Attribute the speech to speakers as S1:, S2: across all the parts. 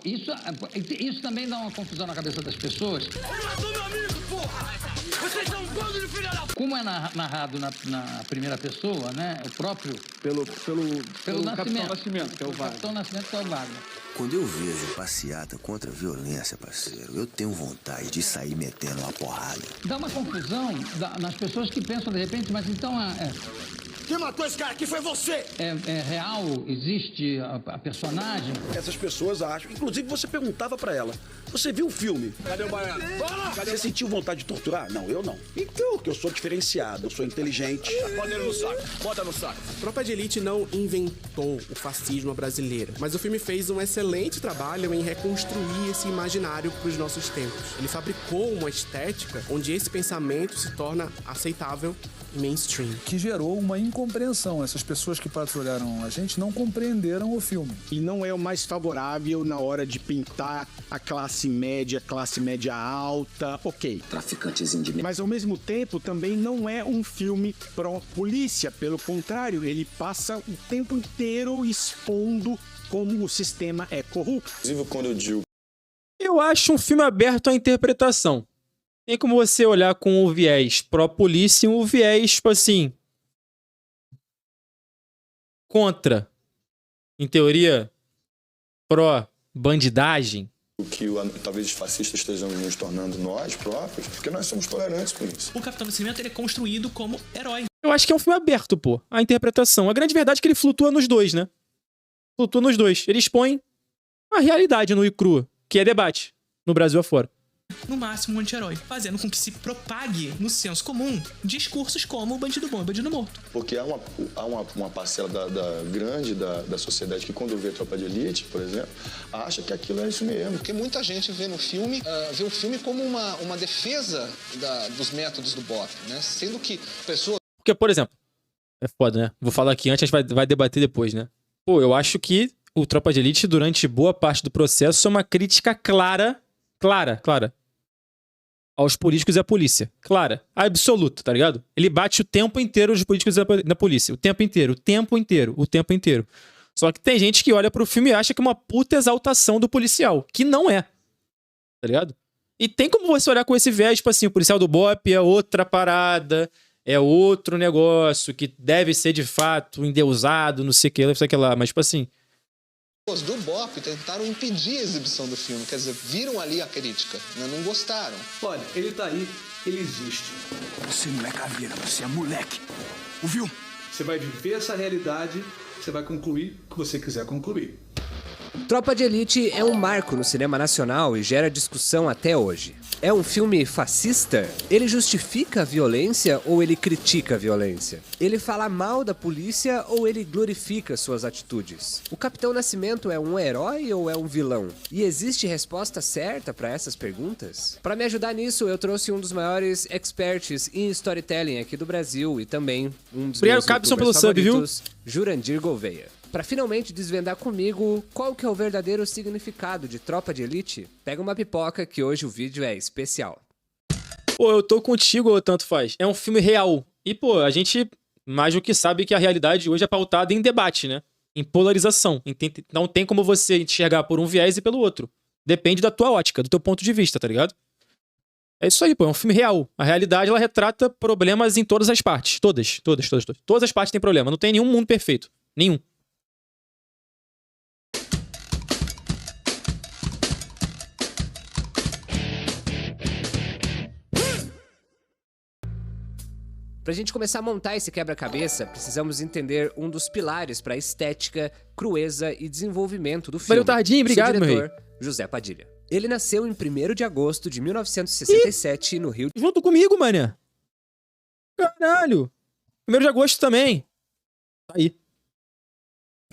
S1: Isso também dá uma confusão na cabeça das pessoas.
S2: Meu amigo, porra! Vocês são um bando de filha da...
S1: Como é narrado na primeira pessoa, né? O próprio...
S3: Pelo
S1: Capitão
S3: Nascimento, que é o Wagner.
S1: Capitão Nascimento, que é o Wagner.
S4: Quando eu vejo passeata contra a violência, parceiro, eu tenho vontade de sair metendo uma porrada.
S1: Dá uma confusão nas pessoas que pensam de repente, mas então
S2: Quem matou esse cara aqui foi você!
S1: é real? Existe a personagem?
S5: Essas pessoas acham. Inclusive, você perguntava pra ela: você viu o filme?
S2: Cadê o baiano? Fala!
S5: Você sentiu vontade de torturar? Não, eu não. Então, porque eu sou diferenciado, eu sou inteligente.
S2: Bota ele no saco, bota no saco.
S6: Tropa de Elite não inventou o fascismo brasileiro, mas o filme fez um excelente trabalho em reconstruir esse imaginário para os nossos tempos. Ele fabricou uma estética onde esse pensamento se torna aceitável e mainstream.
S7: Que gerou uma incompreensão. Essas pessoas que patrulharam a gente não compreenderam o filme.
S3: E não é o mais favorável na hora de pintar a classe média alta, ok.
S4: Traficantes indígenas.
S3: Mas ao mesmo tempo também não é um filme pró-polícia, pelo contrário, ele passa o tempo inteiro expondo como o sistema é corrupto.
S8: Inclusive, quando eu digo...
S9: Eu acho um filme aberto à interpretação. Tem como você olhar com o viés pró-polícia e o viés, tipo assim, contra, em teoria, pró-bandidagem.
S8: O que talvez os fascistas estejam nos tornando nós próprios, porque nós somos tolerantes com isso.
S10: O Capitão Nascimento ele é construído como herói.
S9: Eu acho que é um filme aberto, pô, à interpretação. A grande verdade é que ele flutua nos dois, né? Flutua nos dois. Ele expõe a realidade no e cru, que é debate, no Brasil afora.
S10: No máximo um anti-herói, fazendo com que se propague no senso comum discursos como o bandido bom e o bandido morto.
S8: Porque há uma parcela grande da sociedade que, quando vê Tropa de Elite, por exemplo, acha que aquilo é isso mesmo.
S11: Porque muita gente vê no filme, vê o filme como uma defesa dos métodos do BOP, né? Sendo que pessoas...
S9: Porque, por exemplo, é foda, né? Vou falar aqui antes, a gente vai debater depois, né? Pô, eu acho que o Tropa de Elite, durante boa parte do processo, é uma crítica clara, aos políticos e à polícia. Clara. Absoluta, tá ligado? Ele bate o tempo inteiro os políticos e na polícia. O tempo inteiro. Só que tem gente que olha pro filme e acha que é uma puta exaltação do policial. Que não é. Tá ligado? E tem como você olhar com esse viés, tipo assim, o policial do BOP é outra parada, é outro negócio que deve ser de fato endeusado, não sei o que lá. Mas, tipo assim...
S11: Os do BOP tentaram impedir a exibição do filme, quer dizer, viram ali a crítica, né? Não gostaram.
S2: Olha, ele tá aí, ele existe.
S5: Você não é caveira, você é moleque. Ouviu?
S2: Você vai viver essa realidade, você vai concluir o que você quiser concluir.
S12: Tropa de Elite é um marco no cinema nacional e gera discussão até hoje. É um filme fascista? Ele justifica a violência ou ele critica a violência? Ele fala mal da polícia ou ele glorifica suas atitudes? O Capitão Nascimento é um herói ou é um vilão? E existe resposta certa para essas perguntas? Para me ajudar nisso, eu trouxe um dos maiores experts em storytelling aqui do Brasil e também um dos meus youtubers favoritos, Jurandir Gouveia. Para finalmente desvendar comigo qual que é o verdadeiro significado de Tropa de Elite, pega uma pipoca que hoje o vídeo é especial.
S9: Pô, eu tô contigo ou tanto faz. É um filme real. E, pô, a gente mais do que sabe que a realidade hoje é pautada em debate, né? Em polarização. Não tem como você enxergar por um viés e pelo outro. Depende da tua ótica, do teu ponto de vista, tá ligado? É isso aí, pô. É um filme real. A realidade, ela retrata problemas em todas as partes. Todas. Todas as partes têm problema. Não tem nenhum mundo perfeito. Nenhum.
S12: Pra gente começar a montar esse quebra-cabeça, precisamos entender um dos pilares pra estética, crueza e desenvolvimento do filme.
S9: Valeu, Tardinho, obrigado, meu rei.
S12: José Padilha. Ele nasceu em 1º de agosto de 1967 no Rio de...
S9: Junto comigo, mané. Caralho. 1º de agosto também. Aí.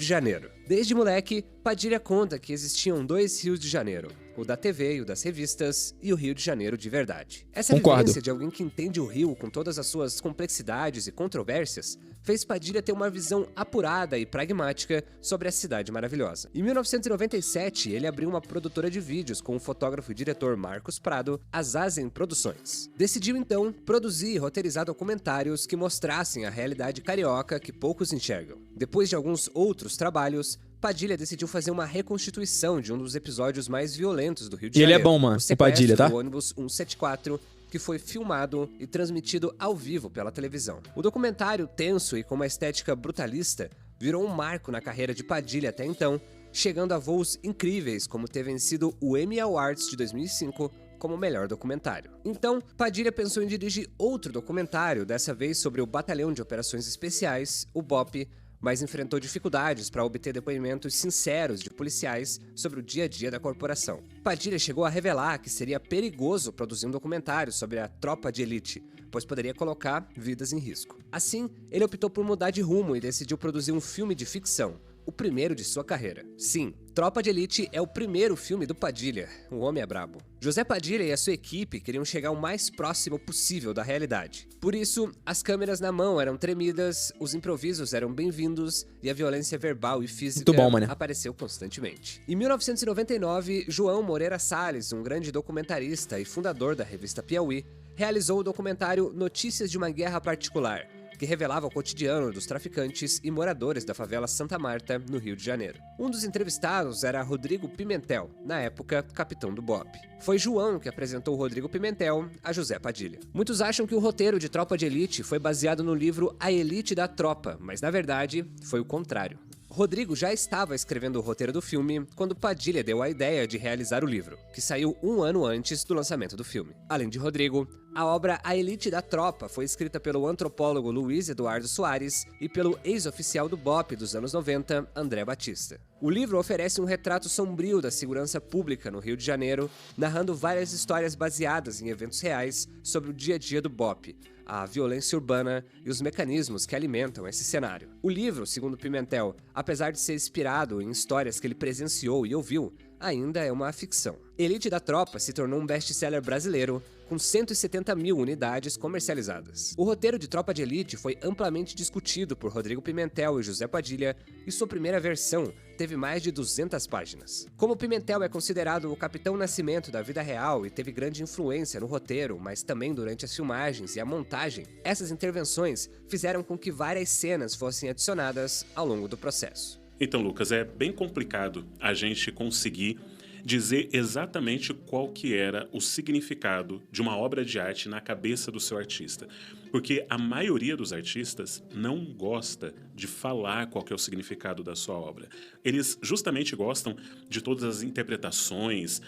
S12: Janeiro. Desde moleque, Padilha conta que existiam 2 Rios de Janeiro. O da TV e o das revistas, e o Rio de Janeiro de verdade. Essa vivência de alguém que entende o Rio com todas as suas complexidades e controvérsias fez Padilha ter uma visão apurada e pragmática sobre a cidade maravilhosa. Em 1997, ele abriu uma produtora de vídeos com o fotógrafo e diretor Marcos Prado, a Zazen Produções. Decidiu então produzir e roteirizar documentários que mostrassem a realidade carioca que poucos enxergam. Depois de alguns outros trabalhos, Padilha decidiu fazer uma reconstituição de um dos episódios mais violentos do Rio de
S9: E ele
S12: Janeiro.
S9: é bom, mano, o Padilha, tá?
S12: O ônibus 174, que foi filmado e transmitido ao vivo pela televisão. O documentário, tenso e com uma estética brutalista, virou um marco na carreira de Padilha até então, chegando a voos incríveis como ter vencido o Emmy Awards de 2005 como melhor documentário. Então, Padilha pensou em dirigir outro documentário, dessa vez sobre o Batalhão de Operações Especiais, o BOPE, mas enfrentou dificuldades para obter depoimentos sinceros de policiais sobre o dia a dia da corporação. Padilha chegou a revelar que seria perigoso produzir um documentário sobre a tropa de elite, pois poderia colocar vidas em risco. Assim, ele optou por mudar de rumo e decidiu produzir um filme de ficção, o primeiro de sua carreira. Sim, Tropa de Elite é o primeiro filme do Padilha, o homem é brabo. José Padilha e a sua equipe queriam chegar o mais próximo possível da realidade. Por isso, as câmeras na mão eram tremidas, os improvisos eram bem-vindos e a violência verbal e física apareceu constantemente. Em 1999, João Moreira Salles, um grande documentarista e fundador da revista Piauí, realizou o documentário Notícias de uma Guerra Particular, que revelava o cotidiano dos traficantes e moradores da favela Santa Marta, no Rio de Janeiro. Um dos entrevistados era Rodrigo Pimentel, na época, capitão do BOPE. Foi João que apresentou Rodrigo Pimentel a José Padilha. Muitos acham que o roteiro de Tropa de Elite foi baseado no livro A Elite da Tropa, mas na verdade foi o contrário. Rodrigo já estava escrevendo o roteiro do filme quando Padilha deu a ideia de realizar o livro, que saiu um ano antes do lançamento do filme. Além de Rodrigo, a obra A Elite da Tropa foi escrita pelo antropólogo Luiz Eduardo Soares e pelo ex-oficial do BOPE dos anos 90, André Batista. O livro oferece um retrato sombrio da segurança pública no Rio de Janeiro, narrando várias histórias baseadas em eventos reais sobre o dia a dia do BOPE, a violência urbana e os mecanismos que alimentam esse cenário. O livro, segundo Pimentel, apesar de ser inspirado em histórias que ele presenciou e ouviu, ainda é uma ficção. Elite da Tropa se tornou um best-seller brasileiro, com 170 mil unidades comercializadas. O roteiro de Tropa de Elite foi amplamente discutido por Rodrigo Pimentel e José Padilha, e sua primeira versão teve mais de 200 páginas. Como Pimentel é considerado o Capitão Nascimento da vida real e teve grande influência no roteiro, mas também durante as filmagens e a montagem, essas intervenções fizeram com que várias cenas fossem adicionadas ao longo do processo.
S13: Então, Lucas, é bem complicado a gente conseguir dizer exatamente qual que era o significado de uma obra de arte na cabeça do seu artista. Porque a maioria dos artistas não gosta de falar qual que é o significado da sua obra. Eles justamente gostam de todas as interpretações,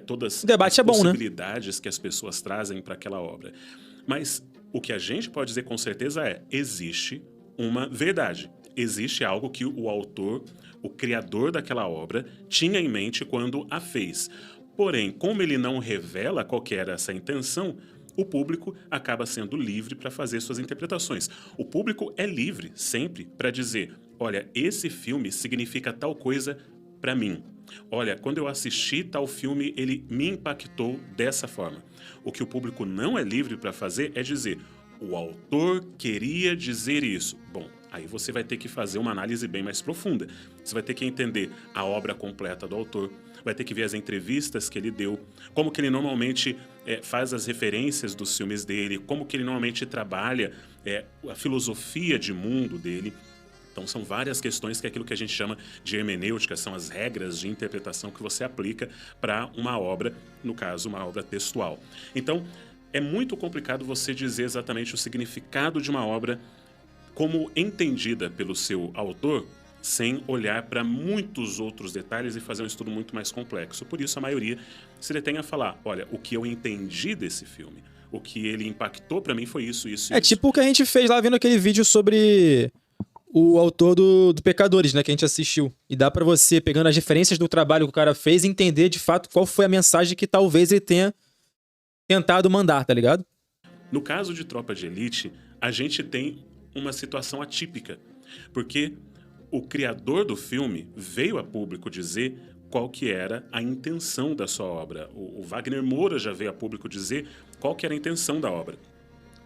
S13: todas as possibilidades que as pessoas trazem para aquela obra. Mas o que a gente pode dizer com certeza é: existe uma verdade. Existe algo que o autor, o criador daquela obra, tinha em mente quando a fez. Porém, como ele não revela qual que era essa intenção, o público acaba sendo livre para fazer suas interpretações. O público é livre sempre para dizer: olha, esse filme significa tal coisa para mim. Olha, quando eu assisti tal filme, ele me impactou dessa forma. O que o público não é livre para fazer é dizer: o autor queria dizer isso. Bom, aí você vai ter que fazer uma análise bem mais profunda. Você vai ter que entender a obra completa do autor, vai ter que ver as entrevistas que ele deu, como que ele normalmente faz as referências dos filmes dele, como que ele normalmente trabalha a filosofia de mundo dele. Então são várias questões que é aquilo que a gente chama de hermenêutica, são as regras de interpretação que você aplica para uma obra, no caso, uma obra textual. Então, é muito complicado você dizer exatamente o significado de uma obra como entendida pelo seu autor, sem olhar para muitos outros detalhes e fazer um estudo muito mais complexo. Por isso, a maioria se detém a falar: olha, o que eu entendi desse filme, o que ele impactou para mim foi isso, isso e isso.
S9: Tipo o que a gente fez lá vendo aquele vídeo sobre o autor do Pecadores, né, que a gente assistiu. E dá para você, pegando as referências do trabalho que o cara fez, entender de fato qual foi a mensagem que talvez ele tenha tentado mandar, tá ligado?
S13: No caso de Tropa de Elite, a gente tem uma situação atípica, porque o criador do filme veio a público dizer qual que era a intenção da sua obra. O Wagner Moura já veio a público dizer qual que era a intenção da obra.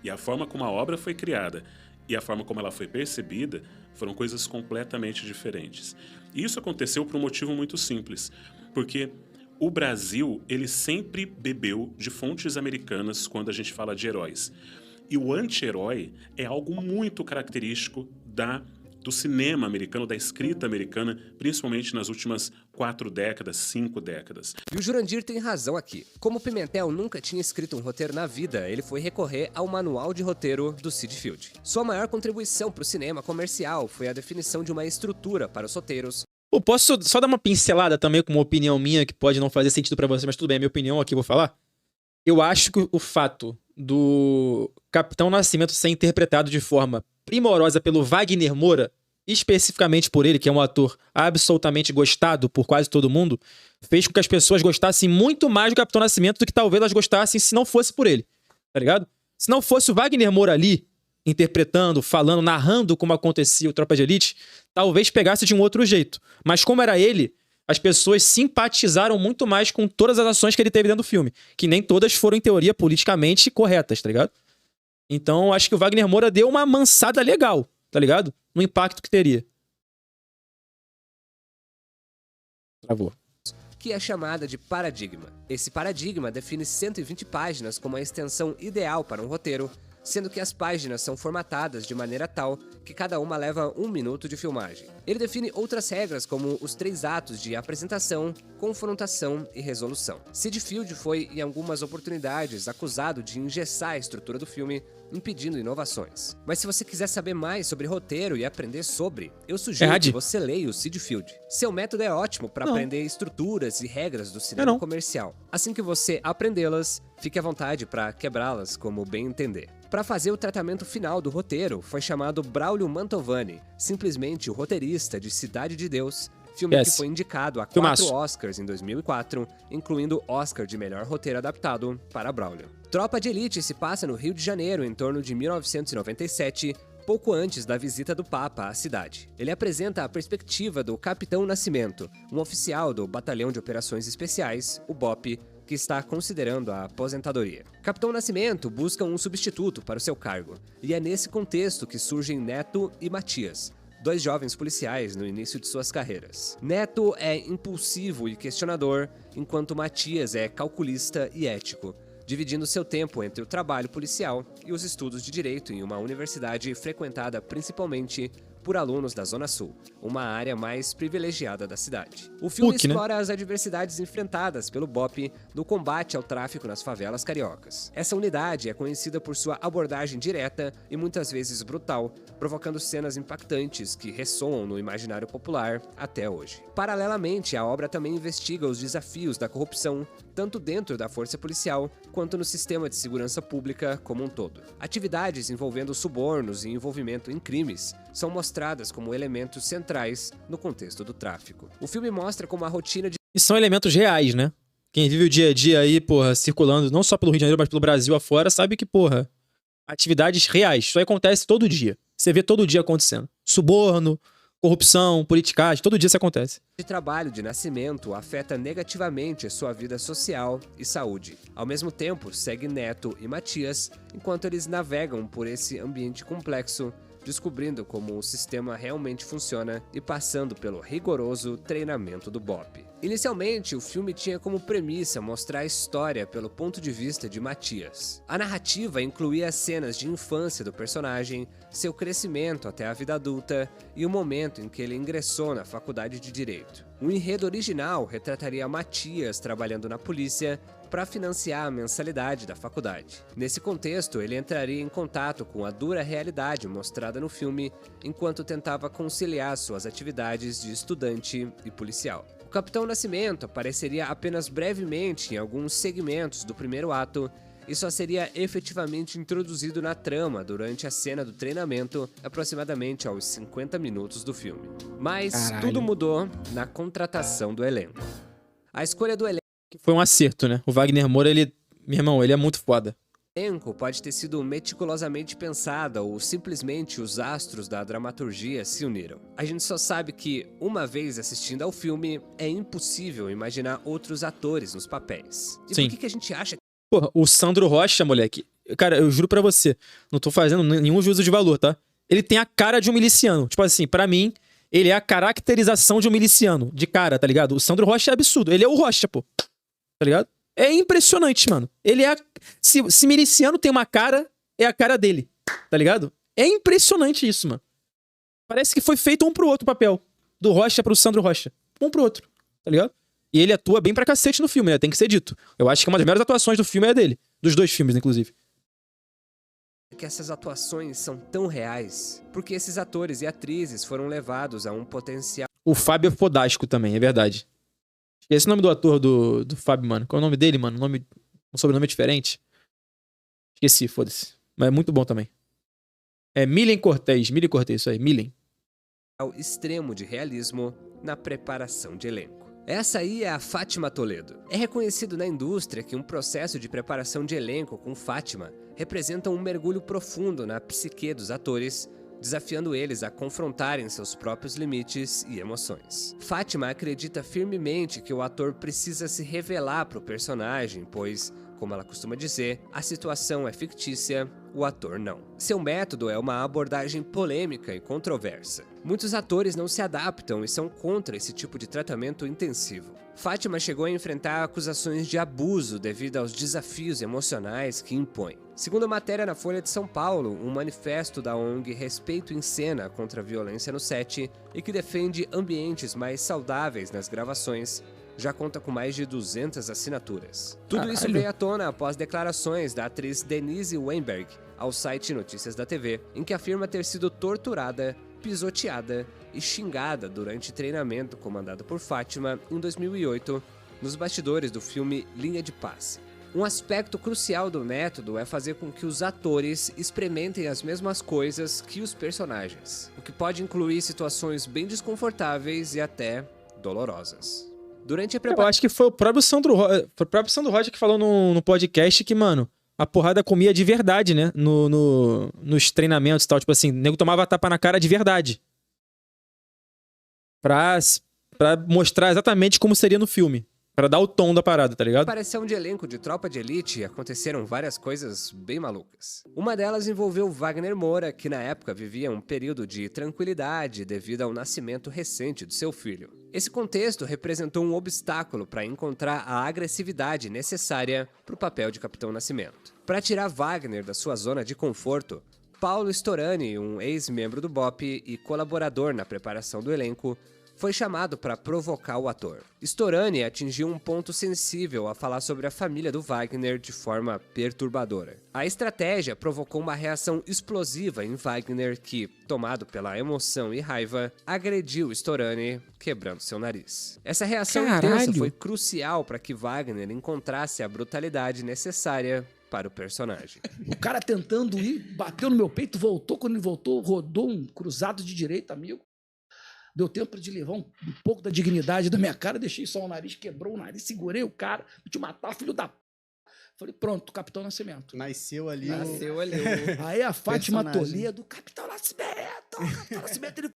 S13: E a forma como a obra foi criada e a forma como ela foi percebida foram coisas completamente diferentes. E isso aconteceu por um motivo muito simples, porque o Brasil, ele sempre bebeu de fontes americanas quando a gente fala de heróis. E o anti-herói é algo muito característico da do cinema americano, da escrita americana, principalmente nas últimas 4 décadas, 5 décadas.
S12: E o Jurandir tem razão aqui. Como Pimentel nunca tinha escrito um roteiro na vida, ele foi recorrer ao manual de roteiro do Sid Field. Sua maior contribuição para o cinema comercial foi a definição de uma estrutura para os roteiros.
S9: Pô, posso só dar uma pincelada também com uma opinião minha que pode não fazer sentido pra você, mas tudo bem, a minha opinião aqui eu vou falar. Eu acho que o fato do Capitão Nascimento ser interpretado de forma primorosa pelo Wagner Moura, especificamente por ele, que é um ator absolutamente gostado por quase todo mundo, fez com que as pessoas gostassem muito mais do Capitão Nascimento do que talvez elas gostassem se não fosse por ele, tá ligado? Se não fosse o Wagner Moura ali, interpretando, falando, narrando como acontecia o Tropa de Elite, talvez pegasse de um outro jeito. Mas como era ele, as pessoas simpatizaram muito mais com todas as ações que ele teve dentro do filme, que nem todas foram, em teoria, politicamente corretas, tá ligado? Então, acho que o Wagner Moura deu uma amansada legal, tá ligado? No impacto que teria. Travou.
S12: Que é chamada de paradigma. Esse paradigma define 120 páginas como a extensão ideal para um roteiro, sendo que as páginas são formatadas de maneira tal que cada uma leva 1 minuto de filmagem. Ele define outras regras como os 3 atos de apresentação, confrontação e resolução. Sid Field foi, em algumas oportunidades, acusado de engessar a estrutura do filme, impedindo inovações. Mas se você quiser saber mais sobre roteiro e aprender sobre, eu sugiro que você leia o Sid Field. Seu método é ótimo para aprender estruturas e regras do cinema comercial. Assim que você aprendê-las, fique à vontade para quebrá-las como bem entender. Para fazer o tratamento final do roteiro, foi chamado Braulio Mantovani, simplesmente o roteirista de Cidade de Deus, filme que foi indicado a 4 Oscars em 2004, incluindo Oscar de melhor roteiro adaptado para Braulio. Tropa de Elite se passa no Rio de Janeiro em torno de 1997, pouco antes da visita do Papa à cidade. Ele apresenta a perspectiva do Capitão Nascimento, um oficial do Batalhão de Operações Especiais, o BOP, que está considerando a aposentadoria. Capitão Nascimento busca um substituto para o seu cargo, e é nesse contexto que surgem Neto e Matias, 2 jovens policiais no início de suas carreiras. Neto é impulsivo e questionador, enquanto Matias é calculista e ético, dividindo seu tempo entre o trabalho policial e os estudos de direito em uma universidade frequentada principalmente por alunos da Zona Sul, uma área mais privilegiada da cidade. O filme explora as adversidades enfrentadas pelo BOP no combate ao tráfico nas favelas cariocas. Essa unidade é conhecida por sua abordagem direta e muitas vezes brutal, provocando cenas impactantes que ressoam no imaginário popular até hoje. Paralelamente, a obra também investiga os desafios da corrupção, tanto dentro da força policial quanto no sistema de segurança pública como um todo. Atividades envolvendo subornos e envolvimento em crimes são mostradas como elementos centrais no contexto do tráfico. O filme mostra como a rotina de...
S9: E são elementos reais, né? Quem vive o dia a dia aí, porra, circulando não só pelo Rio de Janeiro, mas pelo Brasil afora, sabe que, porra, atividades reais. Isso aí acontece todo dia. Você vê todo dia acontecendo. Suborno, corrupção, politicagem, todo dia isso acontece.
S12: O trabalho de Nascimento afeta negativamente a sua vida social e saúde. Ao mesmo tempo, segue Neto e Matias enquanto eles navegam por esse ambiente complexo, descobrindo como o sistema realmente funciona e passando pelo rigoroso treinamento do BOP. Inicialmente, o filme tinha como premissa mostrar a história pelo ponto de vista de Matias. A narrativa incluía cenas de infância do personagem, seu crescimento até a vida adulta e o momento em que ele ingressou na faculdade de Direito. O enredo original retrataria Matias trabalhando na polícia para financiar a mensalidade da faculdade. Nesse contexto, ele entraria em contato com a dura realidade mostrada no filme, enquanto tentava conciliar suas atividades de estudante e policial. O Capitão Nascimento apareceria apenas brevemente em alguns segmentos do primeiro ato e só seria efetivamente introduzido na trama durante a cena do treinamento, aproximadamente aos 50 minutos do filme. Mas tudo mudou na contratação do elenco. A escolha do elenco
S9: foi um acerto, né? O Wagner Moura, meu irmão, ele é muito foda.
S12: O elenco pode ter sido meticulosamente pensada ou simplesmente os astros da dramaturgia se uniram. A gente só sabe que, uma vez assistindo ao filme, é impossível imaginar outros atores nos papéis. E por que a gente acha que...
S9: Porra, o Sandro Rocha, moleque, cara, eu juro pra você, não tô fazendo nenhum juízo de valor, tá? Ele tem a cara de um miliciano. Tipo assim, pra mim, ele é a caracterização de um miliciano. De cara, tá ligado? O Sandro Rocha é absurdo. Ele é o Rocha, pô. Tá ligado? É impressionante, mano. Ele é... Se miliciano tem uma cara, é a cara dele. Tá ligado? É impressionante isso, mano. Parece que foi feito um pro outro o papel. Do Rocha pro Sandro Rocha. Um pro outro, tá ligado? E ele atua bem pra cacete no filme, né? Tem que ser dito. Eu acho que uma das melhores atuações do filme é a dele. Dos 2 filmes, inclusive.
S12: Que essas atuações são tão reais porque esses atores e atrizes foram levados a um potencial.
S9: O Fábio é fodástico também, é verdade. Esse é o nome do ator do Fábio, mano. Qual é o nome dele, mano? Um sobrenome diferente. Esqueci, foda-se. Mas é muito bom também. É Milen Cortez, isso aí, Milen.
S12: Ao extremo de realismo na preparação de elenco. Essa aí é a Fátima Toledo. É reconhecido na indústria que um processo de preparação de elenco com Fátima representa um mergulho profundo na psique dos atores, desafiando eles a confrontarem seus próprios limites e emoções. Fátima acredita firmemente que o ator precisa se revelar para o personagem, pois, como ela costuma dizer, a situação é fictícia, o ator não. Seu método é uma abordagem polêmica e controversa. Muitos atores não se adaptam e são contra esse tipo de tratamento intensivo. Fátima chegou a enfrentar acusações de abuso devido aos desafios emocionais que impõe. Segundo a matéria na Folha de São Paulo, um manifesto da ONG Respeito em Cena contra a violência no set e que defende ambientes mais saudáveis nas gravações, já conta com mais de 200 assinaturas. Tudo isso veio à tona após declarações da atriz Denise Weinberg ao site Notícias da TV, em que afirma ter sido torturada, pisoteada e xingada durante treinamento comandado por Fátima em 2008, nos bastidores do filme Linha de Passe. Um aspecto crucial do método é fazer com que os atores experimentem as mesmas coisas que os personagens, o que pode incluir situações bem desconfortáveis e até dolorosas. Durante a
S9: Eu acho que foi o próprio Sandro Rocha que falou no podcast que, mano, a porrada comia de verdade, né? Nos treinamentos e tal. Tipo assim, o nego tomava tapa na cara de verdade. Pra mostrar exatamente como seria no filme. Pra dar o tom da parada, tá ligado?
S12: Na preparação de elenco de Tropa de Elite aconteceram várias coisas bem malucas. Uma delas envolveu Wagner Moura, que na época vivia um período de tranquilidade devido ao nascimento recente do seu filho. Esse contexto representou um obstáculo para encontrar a agressividade necessária para o papel de Capitão Nascimento. Para tirar Wagner da sua zona de conforto, Paulo Storani, um ex-membro do BOPE e colaborador na preparação do elenco, foi chamado para provocar o ator. Storani atingiu um ponto sensível a falar sobre a família do Wagner de forma perturbadora. A estratégia provocou uma reação explosiva em Wagner que, tomado pela emoção e raiva, agrediu Storani, quebrando seu nariz. Essa reação intensa foi crucial para que Wagner encontrasse a brutalidade necessária para o personagem.
S14: O cara tentando ir, bateu no meu peito, voltou. Quando ele voltou, rodou um cruzado de direita, amigo. Deu tempo de levar um pouco da dignidade da minha cara, deixei só o nariz, quebrou o nariz, segurei o cara, vou te matar, filho da... Falei, pronto, Capitão Nascimento.
S15: Nasceu ali.
S14: Aí a Fátima Toledo, Capitão Nascimento, ele...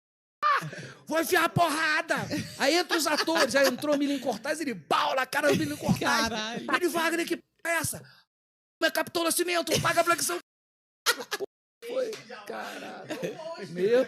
S14: vou enfiar a porrada! Aí entra os atores, aí entrou o Milen Cortez, ele pau na cara do Milen Cortez.
S10: Caralho.
S14: Ele, Wagner, que p*** é essa? Meu Capitão Nascimento, paga a flexão. Foi, caralho. Meu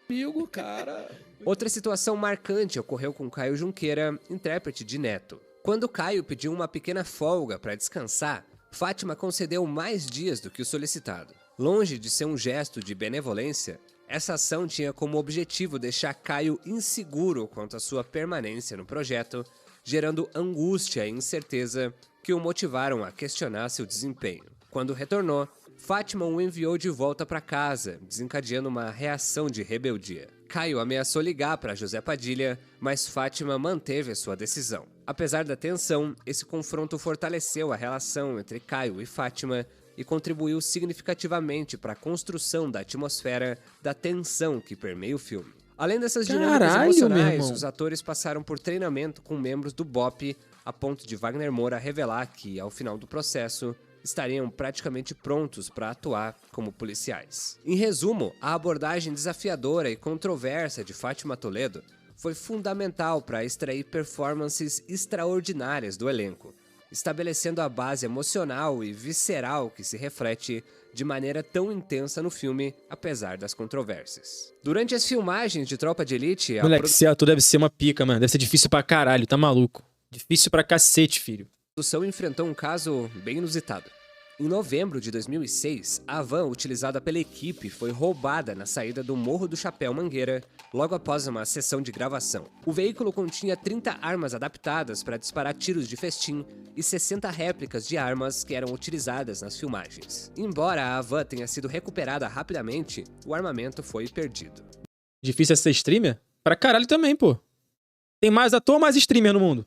S14: amigo, cara...
S12: Outra situação marcante ocorreu com Caio Junqueira, intérprete de Neto. Quando Caio pediu uma pequena folga para descansar, Fátima concedeu mais dias do que o solicitado. Longe de ser um gesto de benevolência, essa ação tinha como objetivo deixar Caio inseguro quanto à sua permanência no projeto, gerando angústia e incerteza que o motivaram a questionar seu desempenho. Quando retornou, Fátima o enviou de volta para casa, desencadeando uma reação de rebeldia. Caio ameaçou ligar para José Padilha, mas Fátima manteve a sua decisão. Apesar da tensão, esse confronto fortaleceu a relação entre Caio e Fátima e contribuiu significativamente para a construção da atmosfera da tensão que permeia o filme. Além dessas dinâmicas emocionais, os atores passaram por treinamento com membros do BOPE, a ponto de Wagner Moura revelar que, ao final do processo, estariam praticamente prontos para atuar como policiais. Em resumo, a abordagem desafiadora e controversa de Fátima Toledo foi fundamental para extrair performances extraordinárias do elenco, estabelecendo a base emocional e visceral que se reflete de maneira tão intensa no filme, apesar das controvérsias. Durante as filmagens de Tropa de Elite...
S9: Moleque, esse ator deve ser uma pica, mano. Deve ser difícil pra caralho, tá maluco. Difícil pra cacete, filho.
S12: A produção enfrentou um caso bem inusitado. Em novembro de 2006, a van utilizada pela equipe foi roubada na saída do Morro do Chapéu Mangueira, logo após uma sessão de gravação. O veículo continha 30 armas adaptadas para disparar tiros de festim e 60 réplicas de armas que eram utilizadas nas filmagens. Embora a van tenha sido recuperada rapidamente, o armamento foi perdido.
S9: Difícil é ser streamer? Pra caralho também, pô. Tem mais ator ou mais streamer no mundo?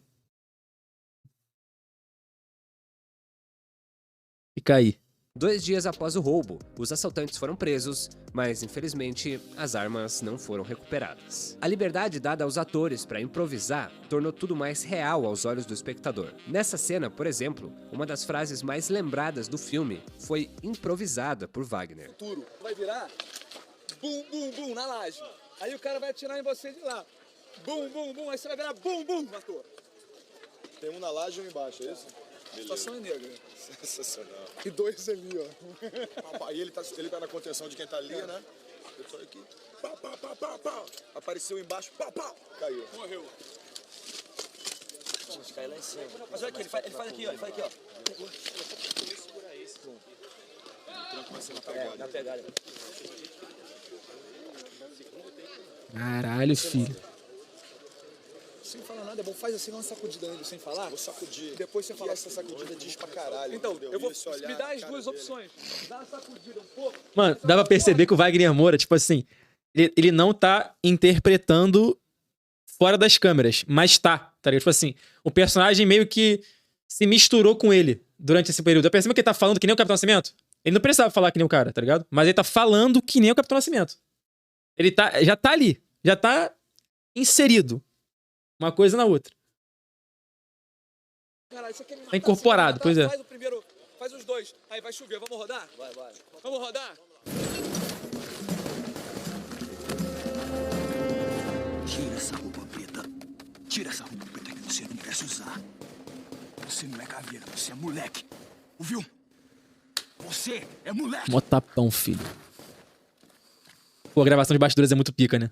S9: Fica aí.
S12: 2 dias após o roubo, os assaltantes foram presos, mas infelizmente as armas não foram recuperadas. A liberdade dada aos atores para improvisar tornou tudo mais real aos olhos do espectador. Nessa cena, por exemplo, uma das frases mais lembradas do filme foi improvisada por Wagner.
S15: Futuro vai virar bum, bum, bum na laje. Aí o cara vai atirar em você de lá. Bum, bum, bum. Aí você vai virar bum, bum, matou.
S8: Tem um na laje e um embaixo, é isso?
S15: A situação é negra.
S8: Sensacional.
S15: E 2 ali, ó.
S8: Aí ele tá na contenção de quem tá ali, né? Eu tô aqui. Pá, pá, pá, pá, pá. Apareceu embaixo, pá, pá. Caiu.
S15: Morreu.
S4: Gente, cai lá em cima. Mas olha aqui, ele faz aqui, ó. Ele faz aqui, ó.
S8: Na pegada.
S10: Caralho, filho.
S15: Sem falar nada, é bom, faz assim uma sacudida nele sem falar.
S8: Vou sacudir.
S15: Depois você fala.
S8: E essa sacudida diz pra caralho.
S15: Então,
S8: entendeu?
S15: eu vou.
S8: Olhar,
S15: Me dá as
S8: cara
S15: 2
S8: dele.
S15: opções. Dá uma sacudida um pouco.
S9: Mano, dá pra perceber que o Wagner Moura, tipo assim, ele não tá interpretando fora das câmeras, mas tá ligado? Tipo assim, o personagem meio que se misturou com ele durante esse período. Eu percebo que ele tá falando que nem o Capitão Nascimento. Ele não precisava falar que nem o cara, tá ligado? Mas ele tá falando que nem o Capitão Nascimento. Ele já tá ali, já tá inserido. Uma coisa na outra.
S15: Caralho, isso aqui
S9: Tá incorporado, pois é.
S15: Faz o primeiro, faz os 2. Aí vai chover, vamos rodar?
S4: Vai.
S15: Vamos rodar?
S4: Tira essa roupa preta. Tira essa roupa preta que você não merece usar. Você não é caveira, você é moleque. Ouviu? Você é moleque.
S9: Mó tapão, filho. Pô, a gravação de bastidores é muito pica, né?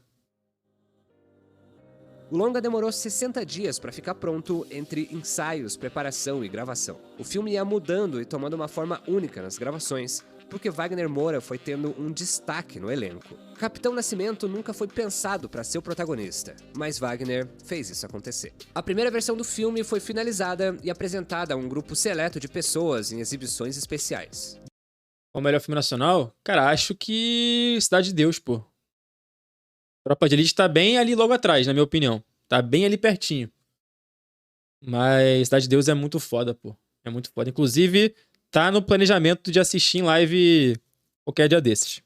S12: O longa demorou 60 dias para ficar pronto entre ensaios, preparação e gravação. O filme ia mudando e tomando uma forma única nas gravações, porque Wagner Moura foi tendo um destaque no elenco. Capitão Nascimento nunca foi pensado para ser o protagonista, mas Wagner fez isso acontecer. A primeira versão do filme foi finalizada e apresentada a um grupo seleto de pessoas em exibições especiais.
S9: O melhor filme nacional? Cara, acho que Cidade de Deus, pô. Tropa de Elite tá bem ali logo atrás, na minha opinião. Tá bem ali pertinho. Mas Cidade de Deus é muito foda, pô. É muito foda. Inclusive, tá no planejamento de assistir em live qualquer dia desses.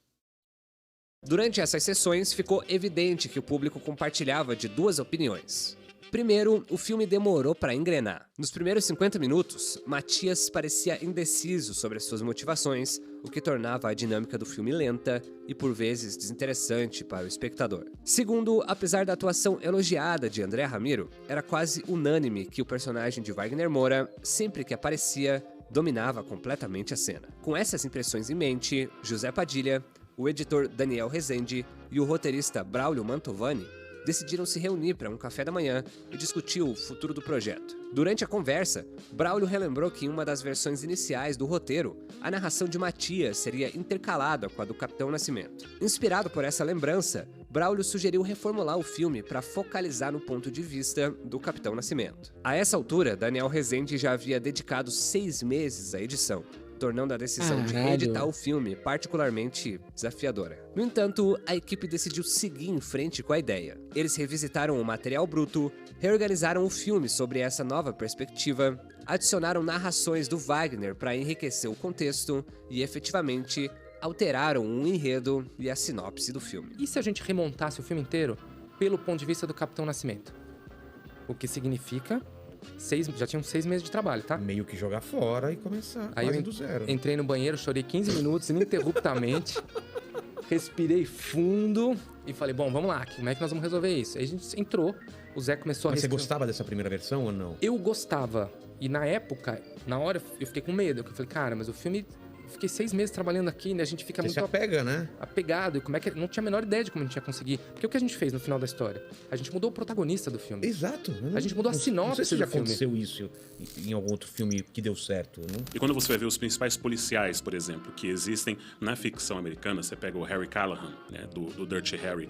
S12: Durante essas sessões, ficou evidente que o público compartilhava de 2 opiniões. Primeiro, o filme demorou para engrenar. Nos primeiros 50 minutos, Matias parecia indeciso sobre as suas motivações, o que tornava a dinâmica do filme lenta e, por vezes, desinteressante para o espectador. Segundo, apesar da atuação elogiada de André Ramiro, era quase unânime que o personagem de Wagner Moura, sempre que aparecia, dominava completamente a cena. Com essas impressões em mente, José Padilha, o editor Daniel Rezende e o roteirista Braulio Mantovani decidiram se reunir para um café da manhã e discutir o futuro do projeto. Durante a conversa, Braulio relembrou que em uma das versões iniciais do roteiro, a narração de Matias seria intercalada com a do Capitão Nascimento. Inspirado por essa lembrança, Braulio sugeriu reformular o filme para focalizar no ponto de vista do Capitão Nascimento. A essa altura, Daniel Rezende já havia dedicado 6 meses à edição, tornando a decisão de reeditar o filme particularmente desafiadora. No entanto, a equipe decidiu seguir em frente com a ideia. Eles revisitaram o material bruto, reorganizaram o filme sobre essa nova perspectiva, adicionaram narrações do Wagner para enriquecer o contexto e, efetivamente, alteraram o enredo e a sinopse do filme.
S16: E se a gente remontasse o filme inteiro pelo ponto de vista do Capitão Nascimento? O que significa... já tinham 6 meses de trabalho, tá?
S17: Meio que jogar fora e começar
S16: aí
S17: quase
S16: eu
S17: do zero.
S16: Entrei no banheiro, chorei 15 minutos ininterruptamente, respirei fundo e falei, bom, vamos lá, como é que nós vamos resolver isso? Aí a gente entrou, o Zé começou
S17: Mas você gostava dessa primeira versão ou não?
S16: Eu gostava. E na época, na hora, eu fiquei com medo. Eu falei, cara, mas o filme fiquei 6 meses trabalhando aqui, né? A gente fica
S17: Você
S16: muito
S17: se apega, né?
S16: apegado. E como é que não tinha a menor ideia de como a gente ia conseguir. Porque o que a gente fez no final da história? A gente mudou o protagonista do filme.
S17: Exato.
S16: A gente mudou a sinopse
S17: Não sei se já
S16: do filme.
S17: aconteceu isso em algum outro filme que deu certo, não?
S13: E quando você vai ver os principais policiais, por exemplo, que existem na ficção americana, você pega o Harry Callahan, né, do Dirty Harry,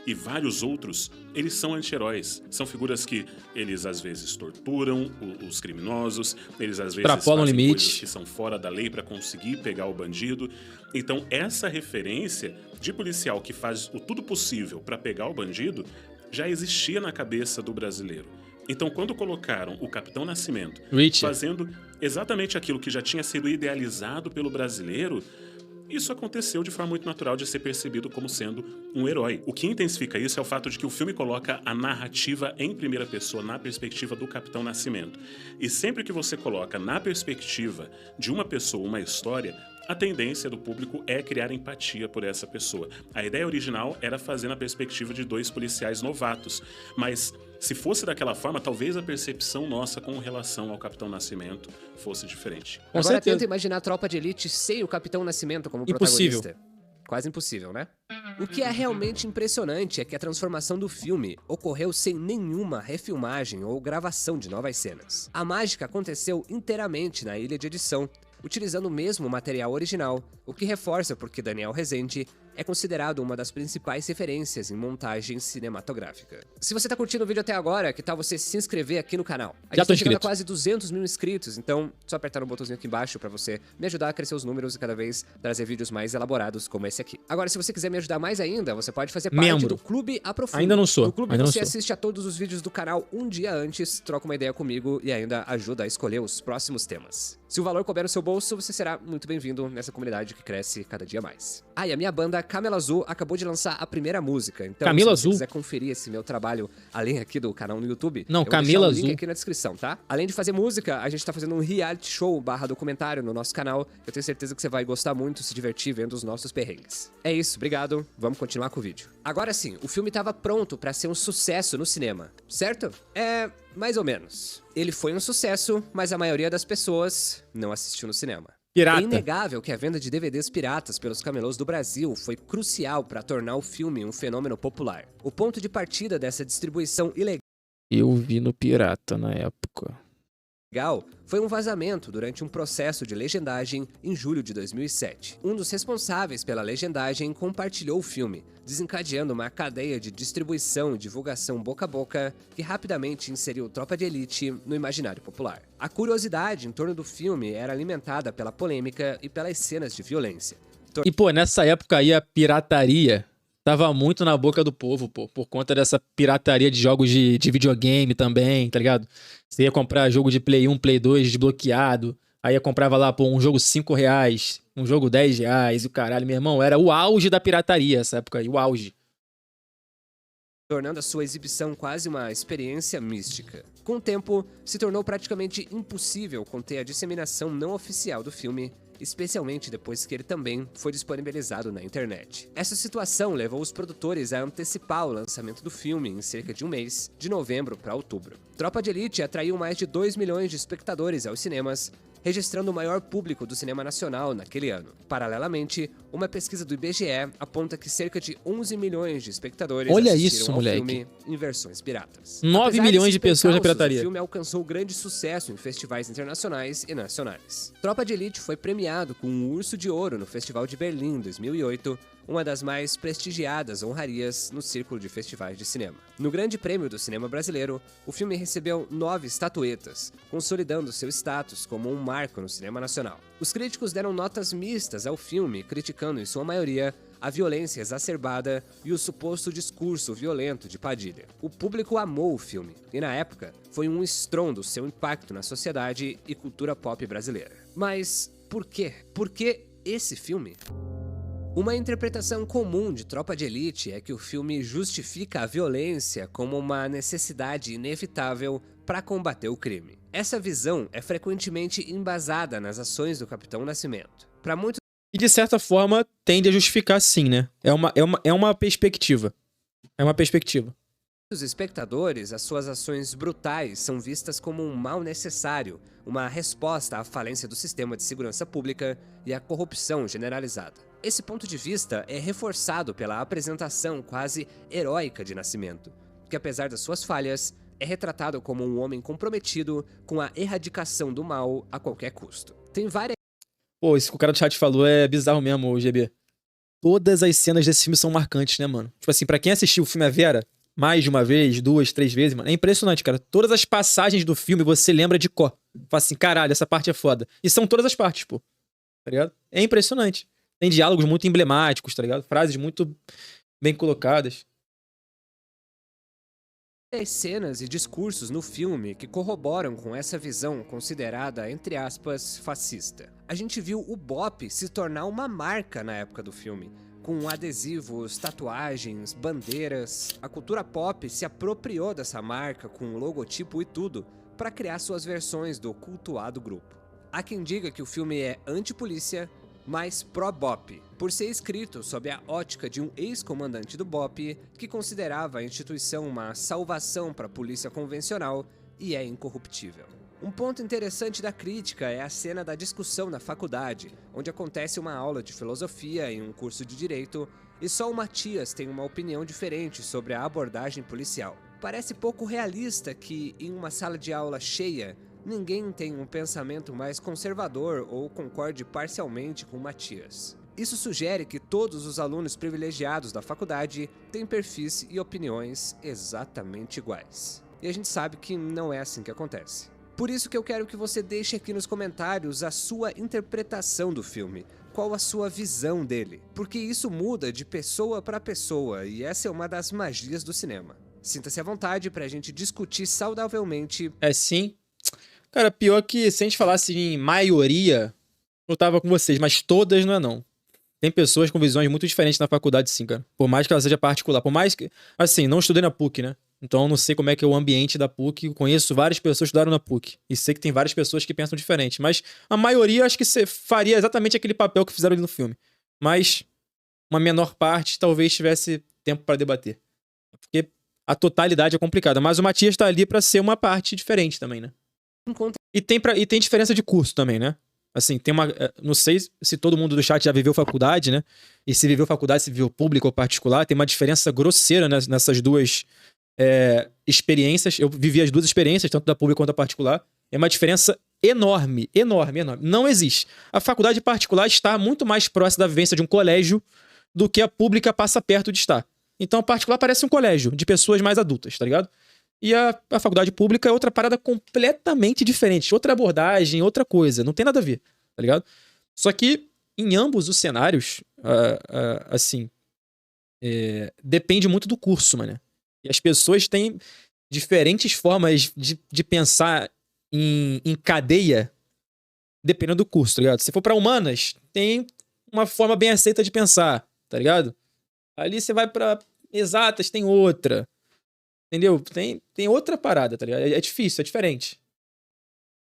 S13: e vários outros, eles são anti-heróis. São figuras que eles às vezes torturam os criminosos, eles às vezes
S9: Extrapolam
S13: fazem
S9: limite.
S13: coisas que são fora da lei para conseguir pegar o bandido. Então essa referência de policial que faz o tudo possível para pegar o bandido já existia na cabeça do brasileiro. Então, quando colocaram o Capitão Nascimento fazendo exatamente aquilo que já tinha sido idealizado pelo brasileiro, isso aconteceu de forma muito natural de ser percebido como sendo um herói. O que intensifica isso é o fato de que o filme coloca a narrativa em primeira pessoa, na perspectiva do Capitão Nascimento. E sempre que você coloca na perspectiva de uma pessoa uma história, a tendência do público é criar empatia por essa pessoa. A ideia original era fazer na perspectiva de 2 policiais novatos, mas se fosse daquela forma, talvez a percepção nossa com relação ao Capitão Nascimento fosse diferente.
S12: Agora tenta imaginar a Tropa de Elite sem o Capitão Nascimento como
S9: Impossível.
S12: protagonista. Quase impossível, né? O que é realmente impressionante é que a transformação do filme ocorreu sem nenhuma refilmagem ou gravação de novas cenas. A mágica aconteceu inteiramente na ilha de edição, utilizando o mesmo material original, o que reforça porque Daniel Rezende é considerado uma das principais referências em montagem cinematográfica. Se você tá curtindo o vídeo até agora, que tal você se inscrever aqui no canal? A gente tá chegando a quase 200 mil inscritos, então só apertar no botãozinho aqui embaixo pra você me ajudar a crescer os números e cada vez trazer vídeos mais elaborados como esse aqui. Agora, se você quiser me ajudar mais ainda, você pode fazer parte
S9: Membro.
S12: do Clube Aprofunda.
S9: Ainda não sou,
S12: No Clube
S9: ainda não
S12: você
S9: sou.
S12: assiste a todos os vídeos do canal um dia antes, troca uma ideia comigo e ainda ajuda a escolher os próximos temas. Se o valor couber no seu bolso, você será muito bem-vindo nessa comunidade que cresce cada dia mais. Ah, e a minha banda Camelo Azul acabou de lançar a primeira música. Então,
S9: Camelo
S12: se você
S9: Azul?
S12: quiser conferir esse meu trabalho, além aqui do canal no YouTube,
S9: Não,
S12: eu vou
S9: Camelo
S12: deixar o link
S9: Azul.
S12: aqui na descrição, tá? Além de fazer música, a gente tá fazendo um reality show /documentário no nosso canal. Eu tenho certeza que você vai gostar muito, se divertir vendo os nossos perrengues. É isso, obrigado. Vamos continuar com o vídeo. Agora sim, o filme tava pronto pra ser um sucesso no cinema, certo? É, mais ou menos. Ele foi um sucesso, mas a maioria das pessoas não assistiu no cinema.
S9: Pirata.
S12: É inegável que a venda de DVDs piratas pelos camelôs do Brasil foi crucial para tornar o filme um fenômeno popular. O ponto de partida dessa distribuição ilegal
S9: Eu vi no Pirata na época.
S12: foi um vazamento durante um processo de legendagem em julho de 2007. Um dos responsáveis pela legendagem compartilhou o filme, desencadeando uma cadeia de distribuição e divulgação boca a boca que rapidamente inseriu Tropa de Elite no imaginário popular. A curiosidade em torno do filme era alimentada pela polêmica e pelas cenas de violência.
S9: E, pô, nessa época aí a pirataria tava muito na boca do povo, pô, por conta dessa pirataria de jogos de videogame também, tá ligado? Você ia comprar jogo de Play 1, Play 2 desbloqueado, aí comprava lá, pô, um jogo R$5, um jogo R$10 e o caralho, meu irmão, era o auge da pirataria essa época aí, o auge.
S12: Tornando a sua exibição quase uma experiência mística. Com o tempo, se tornou praticamente impossível conter a disseminação não oficial do filme, especialmente depois que ele também foi disponibilizado na internet. Essa situação levou os produtores a antecipar o lançamento do filme em cerca de um mês, de novembro para outubro. Tropa de Elite atraiu mais de 2 milhões de espectadores aos cinemas, registrando o maior público do cinema nacional naquele ano. Paralelamente, uma pesquisa do IBGE aponta que cerca de 11 milhões de espectadores
S9: Olha
S12: assistiram
S9: isso,
S12: ao
S9: moleque.
S12: filme em versões piratas.
S9: 9
S12: Apesar
S9: milhões
S12: desses
S9: de pessoas na
S12: percalços,
S9: pirataria.
S12: O filme alcançou grande sucesso em festivais internacionais e nacionais. Tropa de Elite foi premiado com um Urso de Ouro no Festival de Berlim em 2008, uma das mais prestigiadas honrarias no círculo de festivais de cinema. No Grande Prêmio do Cinema Brasileiro, o filme recebeu 9 estatuetas, consolidando seu status como um marco no cinema nacional. Os críticos deram notas mistas ao filme, criticando em sua maioria a violência exacerbada e o suposto discurso violento de Padilha. O público amou o filme, e na época foi um estrondo seu impacto na sociedade e cultura pop brasileira. Mas por quê? Por que esse filme? Uma interpretação comum de Tropa de Elite é que o filme justifica a violência como uma necessidade inevitável para combater o crime. Essa visão é frequentemente embasada nas ações do Capitão Nascimento. Para muitos
S9: E de certa forma tende a justificar sim, né? É uma perspectiva. É uma perspectiva.
S12: Os espectadores, as suas ações brutais são vistas como um mal necessário, uma resposta à falência do sistema de segurança pública e à corrupção generalizada. Esse ponto de vista é reforçado pela apresentação quase heróica de Nascimento, que apesar das suas falhas, é retratado como um homem comprometido com a erradicação do mal a qualquer custo. Tem várias...
S9: Pô, isso que o cara do chat falou é bizarro mesmo, o GB. Todas as cenas desse filme são marcantes, né, mano? Tipo assim, pra quem assistiu o filme A Vera, mais de uma vez, 2, 3 vezes, mano, é impressionante, cara. Todas as passagens do filme você lembra de cor. Fala assim, caralho, essa parte é foda. E são todas as partes, pô. Tá ligado? É impressionante. Tem diálogos muito emblemáticos, tá ligado? Frases muito bem colocadas.
S12: Cenas e discursos no filme que corroboram com essa visão considerada, entre aspas, fascista. A gente viu o BOPE se tornar uma marca na época do filme, com adesivos, tatuagens, bandeiras. A cultura pop se apropriou dessa marca com logotipo e tudo, para criar suas versões do cultuado grupo. Há quem diga que o filme é anti-polícia, mas pró-BOPE, por ser escrito sob a ótica de um ex-comandante do BOPE que considerava a instituição uma salvação para a polícia convencional e é incorruptível. Um ponto interessante da crítica é a cena da discussão na faculdade, onde acontece uma aula de filosofia em um curso de direito e só o Matias tem uma opinião diferente sobre a abordagem policial. Parece pouco realista que, em uma sala de aula cheia, ninguém tem um pensamento mais conservador ou concorde parcialmente com Matias. Isso sugere que todos os alunos privilegiados da faculdade têm perfis e opiniões exatamente iguais. E a gente sabe que não é assim que acontece. Por isso que eu quero que você deixe aqui nos comentários a sua interpretação do filme. Qual a sua visão dele? Porque isso muda de pessoa para pessoa e essa é uma das magias do cinema. Sinta-se à vontade pra gente discutir saudavelmente.
S9: É sim. Cara, pior que se a gente falasse em maioria, eu tava com vocês, mas todas não é não. Tem pessoas com visões muito diferentes na faculdade, sim, cara. Por mais que ela seja particular. Por mais que... Assim, não estudei na PUC, né? Então eu não sei como é que é o ambiente da PUC. Eu conheço várias pessoas que estudaram na PUC. E sei que tem várias pessoas que pensam diferente. Mas a maioria acho que faria exatamente aquele papel que fizeram ali no filme. Mas uma menor parte talvez tivesse tempo para debater. Porque a totalidade é complicada. Mas o Matias tá ali pra ser uma parte diferente também, né? E tem diferença de curso também, né? Assim, tem uma... Não sei se todo mundo do chat já viveu faculdade, né? E se viveu faculdade, se viveu público ou particular, tem uma diferença grosseira nessas duas experiências. Eu vivi as duas experiências, tanto da pública quanto da particular. É uma diferença enorme, enorme, enorme. Não existe. A faculdade particular está muito mais próxima da vivência de um colégio do que a pública passa perto de estar. Então a particular parece um colégio de pessoas mais adultas, tá ligado? E a faculdade pública é outra parada completamente diferente. Outra abordagem, outra coisa. Não tem nada a ver, tá ligado? Só que em ambos os cenários, assim, depende muito do curso, mano. E as pessoas têm diferentes formas de pensar em cadeia dependendo do curso, tá ligado? Se for pra humanas, tem uma forma bem aceita de pensar, tá ligado? Ali você vai pra exatas, tem outra. Entendeu? Tem outra parada, tá ligado? É difícil, é diferente.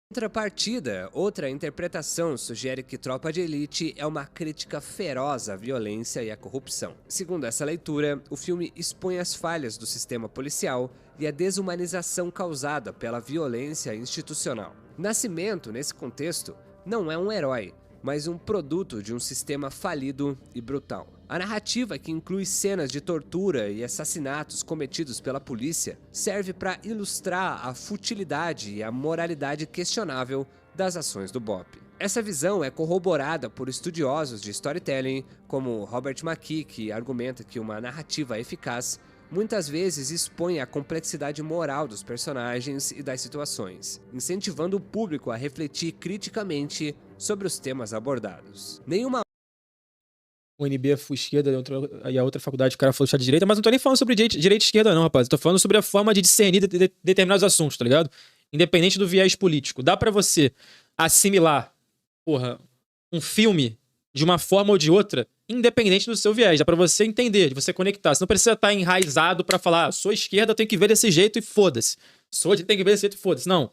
S12: Contrapartida, outra interpretação sugere que Tropa de Elite é uma crítica feroz à violência e à corrupção. Segundo essa leitura, o filme expõe as falhas do sistema policial e a desumanização causada pela violência institucional. Nascimento, nesse contexto, não é um herói, mas um produto de um sistema falido e brutal. A narrativa, que inclui cenas de tortura e assassinatos cometidos pela polícia, serve para ilustrar a futilidade e a moralidade questionável das ações do BOPE. Essa visão é corroborada por estudiosos de storytelling, como Robert McKee, que argumenta que uma narrativa eficaz muitas vezes expõe a complexidade moral dos personagens e das situações, incentivando o público a refletir criticamente sobre os temas abordados.
S9: O NB é esquerda e a outra faculdade o cara falou chá de direita, mas não tô nem falando sobre direita e esquerda não, rapaz. Eu tô falando sobre a forma de discernir determinados assuntos, tá ligado? Independente do viés político. Dá pra você assimilar, porra, um filme de uma forma ou de outra, independente do seu viés. Dá pra você entender, de você conectar. Você não precisa estar enraizado pra falar, sou esquerda, tenho que ver desse jeito e foda-se. Sou de tem que ver desse jeito e foda-se. Não.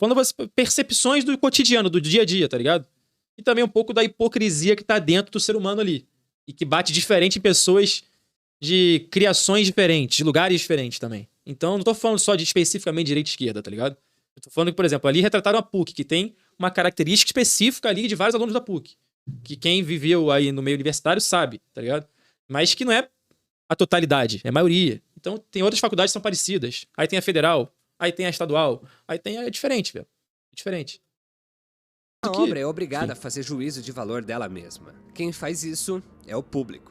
S9: Falando percepções do cotidiano, do dia a dia, tá ligado? E também um pouco da hipocrisia que tá dentro do ser humano ali. E que bate diferente em pessoas de criações diferentes, de lugares diferentes também. Então, não tô falando só de especificamente direita e esquerda, tá ligado? Eu tô falando que, por exemplo, ali retrataram a PUC, que tem uma característica específica ali de vários alunos da PUC. Que quem viveu aí no meio universitário sabe, tá ligado? Mas que não é a totalidade, é a maioria. Então, tem outras faculdades que são parecidas. Aí tem a federal, aí tem a estadual, aí tem a... É diferente, velho. É diferente.
S12: A obra é obrigada a fazer juízo de valor dela mesma. Quem faz isso é o público.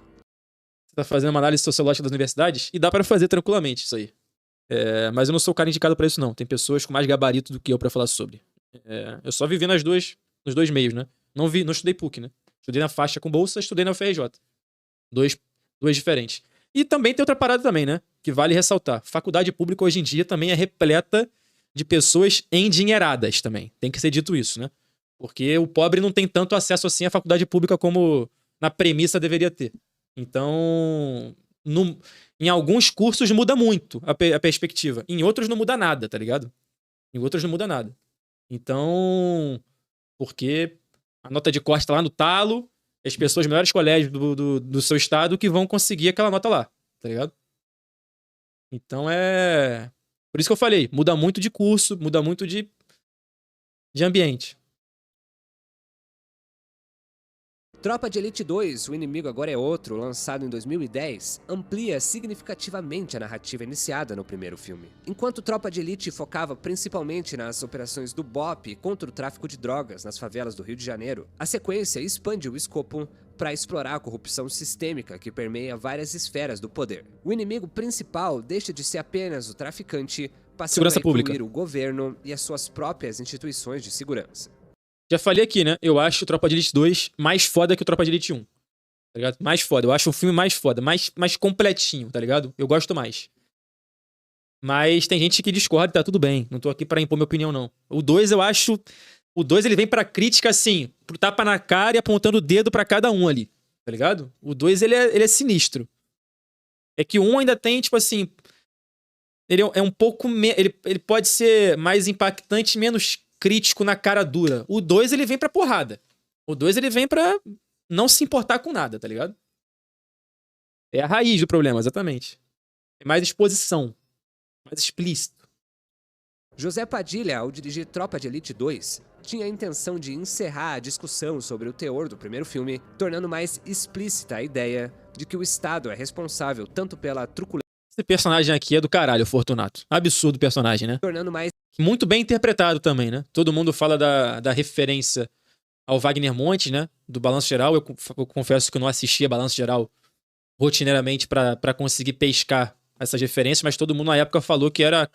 S9: Você tá fazendo uma análise sociológica das universidades e dá pra fazer tranquilamente isso aí. Mas eu não sou o cara indicado pra isso, não. Tem pessoas com mais gabarito do que eu pra falar sobre. Eu só vivi nos dois meios, né? Não estudei PUC, né? Estudei na faixa com bolsa, estudei na UFRJ. Dois diferentes. E também tem outra parada também, né? Que vale ressaltar. Faculdade pública hoje em dia também é repleta de pessoas endinheiradas também. Tem que ser dito isso, né? Porque o pobre não tem tanto acesso assim à faculdade pública como na premissa deveria ter. Então, em alguns cursos muda muito a perspectiva. Em outros não muda nada, tá ligado? Em outros não muda nada. Então, porque a nota de corte tá lá no talo, as pessoas, melhores colégios do seu estado que vão conseguir aquela nota lá, tá ligado? Então por isso que eu falei, muda muito de curso, muda muito de ambiente.
S12: Tropa de Elite 2, O Inimigo Agora é Outro, lançado em 2010, amplia significativamente a narrativa iniciada no primeiro filme. Enquanto Tropa de Elite focava principalmente nas operações do BOPE contra o tráfico de drogas nas favelas do Rio de Janeiro, a sequência expande o escopo para explorar a corrupção sistêmica que permeia várias esferas do poder. O inimigo principal deixa de ser apenas o traficante, passando a incluir o governo e as suas próprias instituições de segurança.
S9: Já falei aqui, né? Eu acho o Tropa de Elite 2 mais foda que o Tropa de Elite 1. Tá ligado? Mais foda. Eu acho o filme mais foda. Mais completinho, tá ligado? Eu gosto mais. Mas tem gente que discorda e tá tudo bem. Não tô aqui pra impor minha opinião, não. O 2, eu acho... O 2, ele vem pra crítica, assim, pro tapa na cara e apontando o dedo pra cada um ali. Tá ligado? O 2, ele é sinistro. É que o 1 ainda tem, tipo assim... Ele é um pouco... Ele pode ser mais impactante, menos crítico na cara dura. O 2, ele vem pra porrada. O 2, ele vem pra não se importar com nada, tá ligado? É a raiz do problema, exatamente. É mais exposição. Mais explícito.
S12: José Padilha, ao dirigir Tropa de Elite 2, tinha a intenção de encerrar a discussão sobre o teor do primeiro filme, tornando mais explícita a ideia de que o Estado é responsável tanto pela truculência...
S9: Esse personagem aqui é do caralho, Fortunato. Absurdo personagem, né?
S12: Tornando mais...
S9: Muito bem interpretado também, né? Todo mundo fala da referência ao Wagner Montes, né? Do Balanço Geral. Eu confesso que eu não assistia Balanço Geral rotineiramente pra conseguir pescar essas referências, mas todo mundo na época falou que era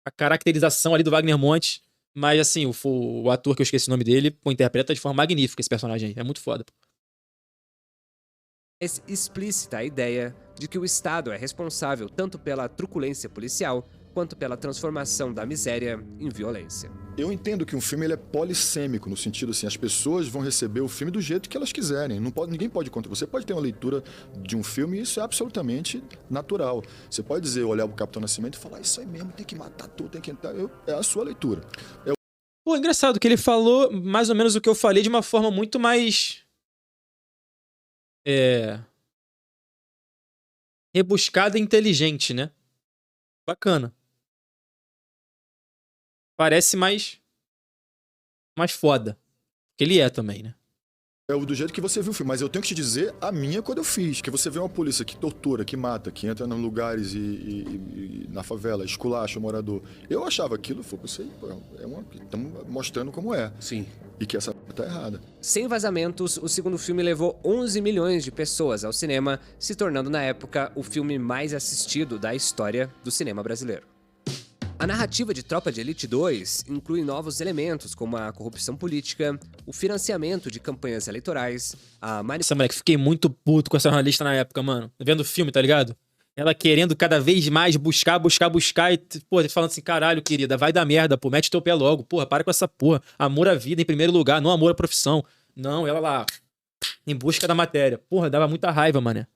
S9: a caracterização ali do Wagner Montes. Mas, assim, o ator que eu esqueci o nome dele, interpreta de forma magnífica esse personagem aí. É muito foda.
S12: Explícita a ideia de que o Estado é responsável tanto pela truculência policial quanto pela transformação da miséria em violência.
S8: Eu entendo que um filme ele é polissêmico, no sentido assim, as pessoas vão receber o filme do jeito que elas quiserem. Ninguém pode contra você. Pode ter uma leitura de um filme e isso é absolutamente natural. Você pode dizer, olhar o Capitão Nascimento e falar, isso aí mesmo, tem que matar tudo, tem que entrar. É a sua leitura.
S9: Pô, engraçado que ele falou mais ou menos o que eu falei de uma forma muito mais... rebuscada e inteligente, né? Bacana. Parece mais foda. Que ele é também, né?
S8: É do jeito que você viu o filme, mas eu tenho que te dizer a minha quando eu fiz. Que você vê uma polícia que tortura, que mata, que entra em lugares e na favela, esculacha o morador. Eu achava aquilo, estamos mostrando como é.
S12: Sim.
S8: E que essa tá errada.
S12: Sem vazamentos, o segundo filme levou 11 milhões de pessoas ao cinema, se tornando na época o filme mais assistido da história do cinema brasileiro. A narrativa de Tropa de Elite 2 inclui novos elementos como a corrupção política, o financiamento de campanhas eleitorais, a
S9: Nossa, moleque, fiquei muito puto com essa jornalista na época, mano. Vendo o filme, tá ligado? Ela querendo cada vez mais buscar e, pô, falando assim, caralho, querida, vai dar merda, pô, mete teu pé logo, porra, para com essa porra. Amor à vida em primeiro lugar, não amor à profissão. Não, ela lá, em busca da matéria. Porra, dava muita raiva, mané.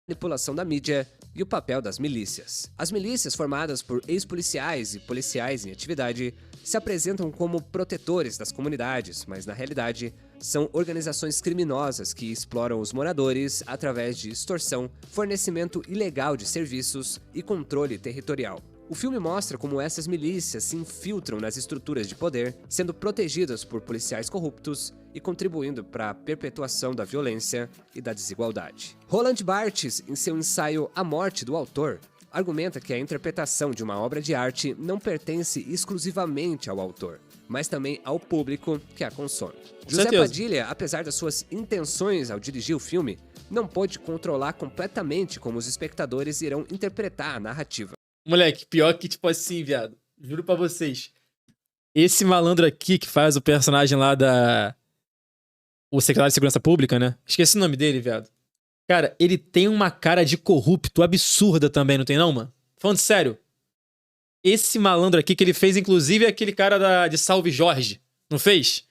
S12: Manipulação da mídia e o papel das milícias. As milícias, formadas por ex-policiais e policiais em atividade, se apresentam como protetores das comunidades, mas na realidade São organizações criminosas que exploram os moradores através de extorsão, fornecimento ilegal de serviços e controle territorial. O filme mostra como essas milícias se infiltram nas estruturas de poder, sendo protegidas por policiais corruptos e contribuindo para a perpetuação da violência e da desigualdade. Roland Barthes, em seu ensaio A Morte do Autor, argumenta que a interpretação de uma obra de arte não pertence exclusivamente ao autor, mas também ao público que a consome. José Padilha, apesar das suas intenções ao dirigir o filme, não pôde controlar completamente como os espectadores irão interpretar a narrativa.
S9: Moleque, pior que, tipo assim, viado. Juro pra vocês. Esse malandro aqui que faz o personagem lá o secretário de Segurança Pública, né? Esqueci o nome dele, viado. Cara, ele tem uma cara de corrupto absurda também, não tem não, mano? Falando sério. Esse malandro aqui que ele fez, inclusive, é aquele cara de Salve Jorge. Não fez?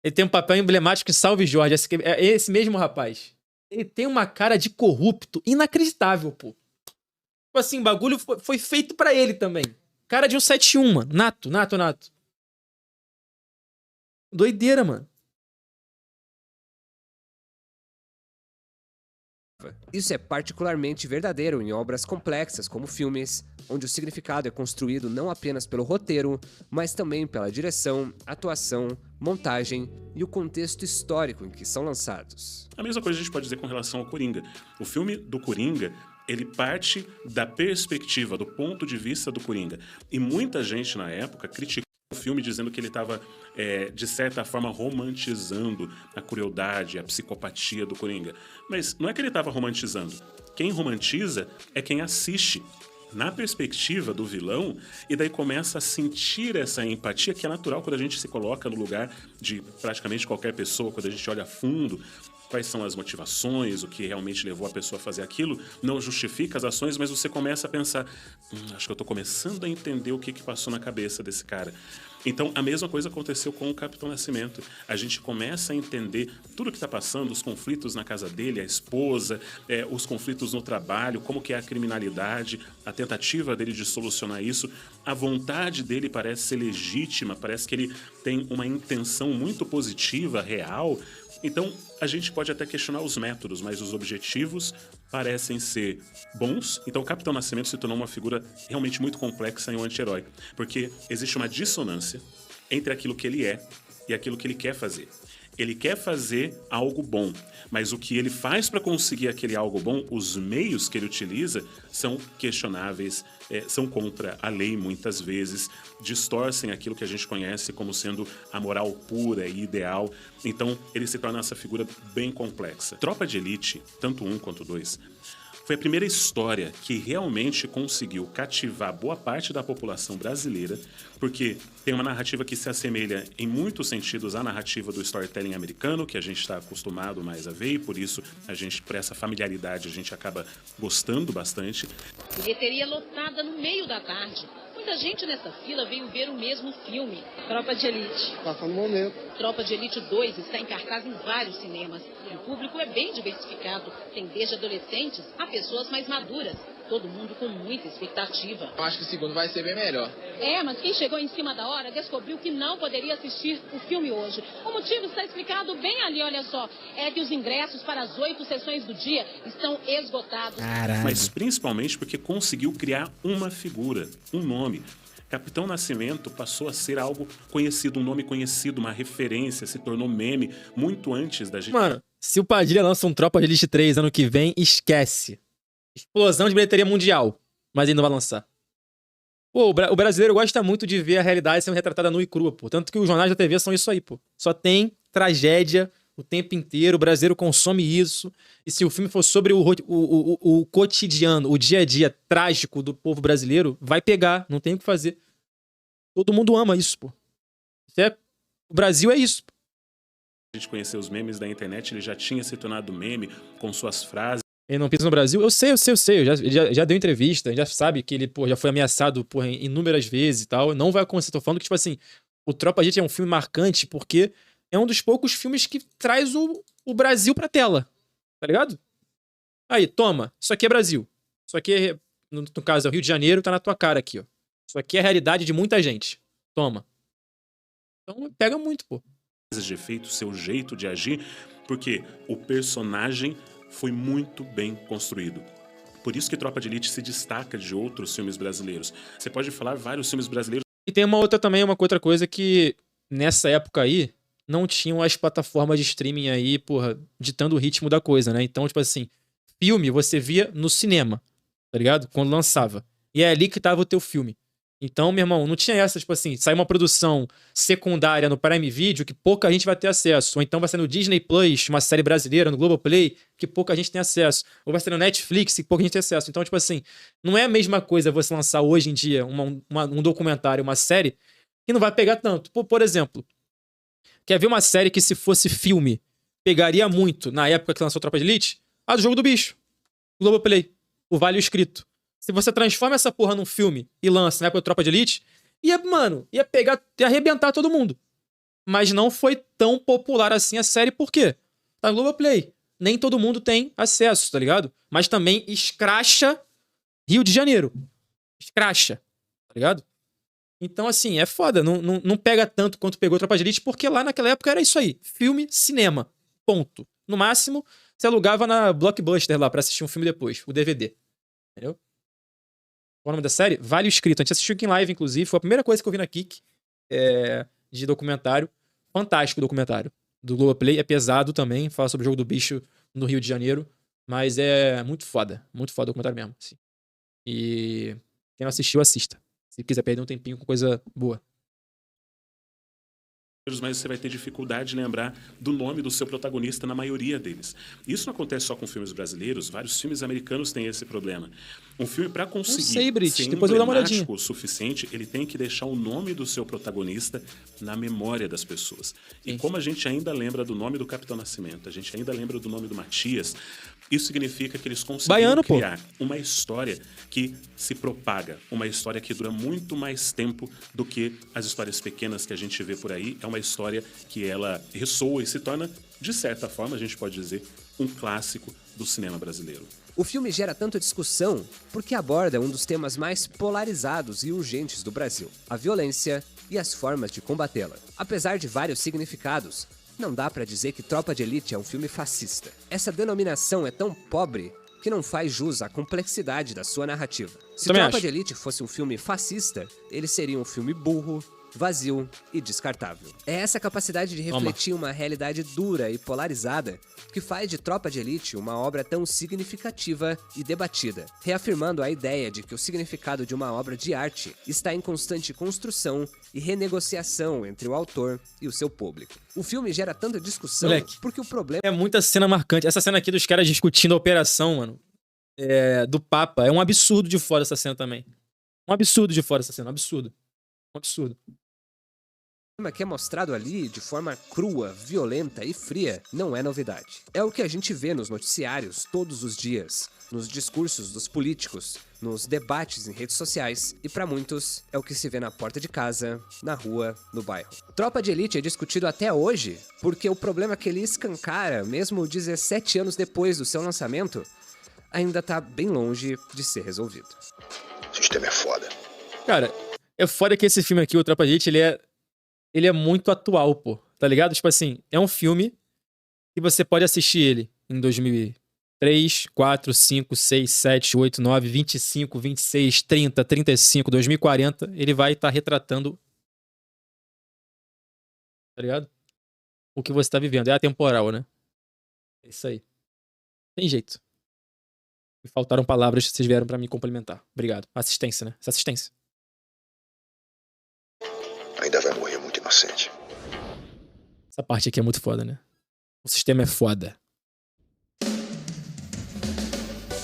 S9: Ele tem um papel emblemático em Salve Jorge. É esse mesmo rapaz. Ele tem uma cara de corrupto inacreditável, pô. Tipo assim, o bagulho foi feito pra ele também. Cara de 171, mano. Nato. Doideira, mano.
S12: Isso é particularmente verdadeiro em obras complexas como filmes, onde o significado é construído não apenas pelo roteiro, mas também pela direção, atuação, montagem e o contexto histórico em que são lançados.
S13: A mesma coisa a gente pode dizer com relação ao Coringa. O filme do Coringa, ele parte da perspectiva, do ponto de vista do Coringa. E muita gente na época criticou o filme dizendo que ele estava, de certa forma, romantizando a crueldade, a psicopatia do Coringa. Mas não é que ele estava romantizando. Quem romantiza é quem assiste na perspectiva do vilão e daí começa a sentir essa empatia que é natural quando a gente se coloca no lugar de praticamente qualquer pessoa, quando a gente olha a fundo quais são as motivações, o que realmente levou a pessoa a fazer aquilo, não justifica as ações, mas você começa a pensar, acho que eu tô começando a entender o que passou na cabeça desse cara. Então, a mesma coisa aconteceu com o Capitão Nascimento. A gente começa a entender tudo o que está passando, os conflitos na casa dele, a esposa, os conflitos no trabalho, como que é a criminalidade, a tentativa dele de solucionar isso. A vontade dele parece ser legítima, parece que ele tem uma intenção muito positiva, real. Então, a gente pode até questionar os métodos, mas os objetivos parecem ser bons. Então, o Capitão Nascimento se tornou uma figura realmente muito complexa e um anti-herói, porque existe uma dissonância entre aquilo que ele é e aquilo que ele quer fazer. Ele quer fazer algo bom, mas o que ele faz para conseguir aquele algo bom, os meios que ele utiliza são questionáveis, são contra a lei muitas vezes, distorcem aquilo que a gente conhece como sendo a moral pura e ideal. Então ele se torna essa figura bem complexa. Tropa de Elite, tanto 1 quanto 2, foi a primeira história que realmente conseguiu cativar boa parte da população brasileira, porque tem uma narrativa que se assemelha em muitos sentidos à narrativa do storytelling americano, que a gente está acostumado mais a ver, e por isso a gente, por essa familiaridade, a gente acaba gostando bastante.
S18: Bilheteria lotada no meio da tarde. Muita gente nessa fila veio ver o mesmo filme, Tropa de Elite.
S19: Passando no momento.
S18: Tropa de Elite 2 está em cartaz em vários cinemas. E o público é bem diversificado. Tem desde adolescentes a pessoas mais maduras. Todo mundo com muita expectativa.
S19: Eu acho que o segundo vai ser bem melhor.
S18: Mas quem chegou em cima da hora descobriu que não poderia assistir o filme hoje. O motivo está explicado bem ali, olha só. É que os ingressos para as 8 sessões do dia estão esgotados.
S13: Caralho. Mas principalmente porque conseguiu criar uma figura, um nome. Capitão Nascimento passou a ser algo conhecido, um nome conhecido, uma referência, se tornou meme muito antes da gente...
S9: Mano, se o Padilha lança um Tropa de Elite 3 ano que vem, esquece. Explosão de bilheteria mundial. Mas ainda vai lançar. Pô, o brasileiro gosta muito de ver a realidade sendo retratada nua e crua, pô. Tanto que os jornais da TV são isso aí, pô. Só tem tragédia o tempo inteiro, o brasileiro consome isso. E se o filme for sobre o cotidiano, o dia a dia trágico do povo brasileiro, vai pegar, não tem o que fazer. Todo mundo ama isso, pô. O Brasil é isso, pô.
S13: A gente conheceu os memes da internet, ele já tinha se tornado meme com suas frases.
S9: Ele não pisa no Brasil? Eu sei. Eu já deu entrevista, já sabe que ele, pô, já foi ameaçado, porra, inúmeras vezes e tal. Não vai acontecer. Tô falando que, tipo assim, o Tropa de Elite é um filme marcante porque é um dos poucos filmes que traz o Brasil pra tela. Tá ligado? Aí, toma. Isso aqui é Brasil. Isso aqui é, no caso, é o Rio de Janeiro, tá na tua cara aqui, ó. Isso aqui é a realidade de muita gente. Toma. Então, pega muito, pô.
S13: de efeito, seu jeito de agir, porque o personagem foi muito bem construído. Por isso que Tropa de Elite se destaca de outros filmes brasileiros. Você pode falar vários filmes brasileiros.
S9: E tem uma outra coisa que nessa época aí não tinham as plataformas de streaming aí, porra, ditando o ritmo da coisa, né? Então, tipo assim, filme você via no cinema, tá ligado? Quando lançava. E é ali que tava o teu filme. Então, meu irmão, não tinha essa, tipo assim, sai uma produção secundária no Prime Video que pouca gente vai ter acesso. Ou então vai ser no Disney Plus, uma série brasileira, no Globoplay, que pouca gente tem acesso. Ou vai ser no Netflix, que pouca gente tem acesso. Então, tipo assim, não é a mesma coisa você lançar hoje em dia um documentário, uma série, que não vai pegar tanto. Por exemplo, quer ver uma série que se fosse filme, pegaria muito na época que lançou Tropa de Elite? A do Jogo do Bicho. Globoplay. O Vale Escrito. Se você transforma essa porra num filme e lança na época da Tropa de Elite, ia pegar, ia arrebentar todo mundo. Mas não foi tão popular assim a série, por quê? Tá no Globoplay. Nem todo mundo tem acesso, tá ligado? Mas também escracha Rio de Janeiro. Escracha, tá ligado? Então, assim, é foda. Não pega tanto quanto pegou Tropa de Elite, porque lá naquela época era isso aí. Filme, cinema. Ponto. No máximo, você alugava na Blockbuster lá pra assistir um filme depois. O DVD. Entendeu? Qual é o nome da série? Vale Escrito. A gente assistiu aqui em live, inclusive. Foi a primeira coisa que eu vi na Kik de documentário. Fantástico documentário. Do Globoplay. É pesado também. Fala sobre o Jogo do Bicho no Rio de Janeiro. Mas é muito foda. Muito foda o documentário mesmo. Assim. E quem não assistiu, assista. Se quiser perder um tempinho com coisa boa.
S13: Mas você vai ter dificuldade de lembrar do nome do seu protagonista na maioria deles. Isso não acontece só com filmes brasileiros, vários filmes americanos têm esse problema. Um filme, para conseguir ser emblemático o suficiente, ele tem que deixar o nome do seu protagonista na memória das pessoas. E como a gente ainda lembra do nome do Capitão Nascimento, a gente ainda lembra do nome do Matias, isso significa que eles conseguiram criar uma história que se propaga, uma história que dura muito mais tempo do que as histórias pequenas que a gente vê por aí. É uma história que ela ressoa e se torna, de certa forma, a gente pode dizer, um clássico do cinema brasileiro.
S12: O filme gera tanta discussão porque aborda um dos temas mais polarizados e urgentes do Brasil, a violência e as formas de combatê-la. Apesar de vários significados, não dá pra dizer que Tropa de Elite é um filme fascista. Essa denominação é tão pobre que não faz jus à complexidade da sua narrativa. Se Tropa de Elite fosse um filme fascista, ele seria um filme burro, vazio e descartável. É essa capacidade de refletir uma realidade dura e polarizada que faz de Tropa de Elite uma obra tão significativa e debatida, reafirmando a ideia de que o significado de uma obra de arte está em constante construção e renegociação entre o autor e o seu público. O filme gera tanta discussão porque o problema...
S9: É muita cena marcante. Essa cena aqui dos caras discutindo a operação, mano, do Papa, é um absurdo de fora essa cena também. Um absurdo de fora essa cena, um absurdo. Um absurdo.
S12: Que é mostrado ali de forma crua, violenta e fria não é novidade. É o que a gente vê nos noticiários todos os dias, nos discursos dos políticos, nos debates em redes sociais e para muitos é o que se vê na porta de casa, na rua, no bairro. Tropa de Elite é discutido até hoje porque o problema que ele escancara, mesmo 17 anos depois do seu lançamento, ainda tá bem longe de ser resolvido.
S5: O sistema é foda.
S9: Cara, é foda que esse filme aqui, o Tropa de Elite, ele é muito atual, pô. Tá ligado? Tipo assim, é um filme que você pode assistir ele em 2003, 4, 5, 6, 7, 8, 9, 25, 26, 30, 35, 2040. Ele vai estar retratando, tá ligado? O que você tá vivendo. É atemporal, né? É isso aí. Tem jeito. Me faltaram palavras que vocês vieram pra me complementar. Obrigado. Assistência, né? Essa assistência.
S5: Ainda vai morrer muito inocente.
S9: Essa parte aqui é muito foda, né? O sistema é foda.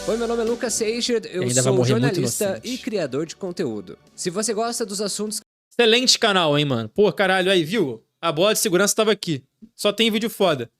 S12: Oi, meu nome é Lucas Seixer, eu sou jornalista e criador de conteúdo. Se você gosta dos assuntos...
S9: Excelente canal, hein, mano? Pô, caralho, aí, viu? A bola de segurança tava aqui. Só tem vídeo foda.